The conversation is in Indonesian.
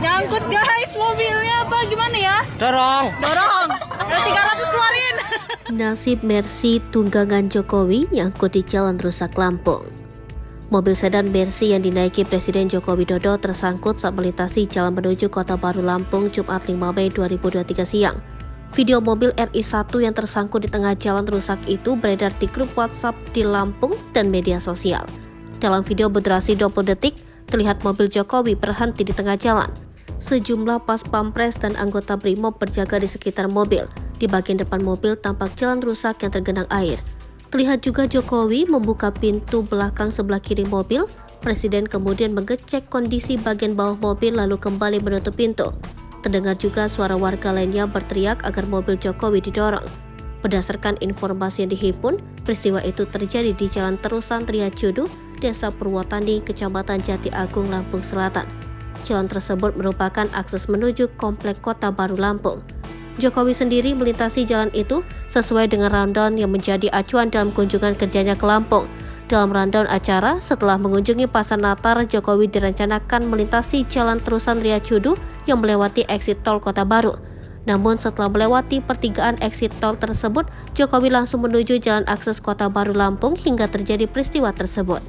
Nyangkut guys, mobilnya apa gimana ya? Dorong. Ada 300 keluarin. Nasib Mercy tunggangan Jokowi nyangkut di jalan rusak Lampung. Mobil sedan Mercy yang dinaiki Presiden Joko Widodo tersangkut saat melintasi jalan menuju Kota Baru Lampung Jumat 5 Mei 2023 siang. Video mobil RI1 yang tersangkut di tengah jalan rusak itu beredar di grup WhatsApp di Lampung dan media sosial. Dalam video berdurasi 20 detik, terlihat mobil Jokowi berhenti di tengah jalan. Sejumlah pas pampres dan anggota BRIMOB berjaga di sekitar mobil. Di bagian depan mobil tampak jalan rusak yang tergenang air. Terlihat juga Jokowi membuka pintu belakang sebelah kiri mobil. Presiden kemudian mengecek kondisi bagian bawah mobil lalu kembali menutup pintu. Terdengar juga suara warga lainnya berteriak agar mobil Jokowi didorong. Berdasarkan informasi yang dihimpun, peristiwa itu terjadi di Jalan Terusan Triacudu, Desa Purwotani, Kecamatan Jati Agung, Lampung Selatan. Jalan tersebut merupakan akses menuju Komplek Kota Baru Lampung. Jokowi sendiri melintasi jalan itu sesuai dengan rundown yang menjadi acuan dalam kunjungan kerjanya ke Lampung. Dalam rundown acara, setelah mengunjungi Pasar Natar, Jokowi direncanakan melintasi Jalan Terusan Triacudu yang melewati eksit tol Kota Baru. Namun setelah melewati pertigaan eksit tol tersebut, Jokowi langsung menuju jalan akses Kota Baru Lampung hingga terjadi peristiwa tersebut.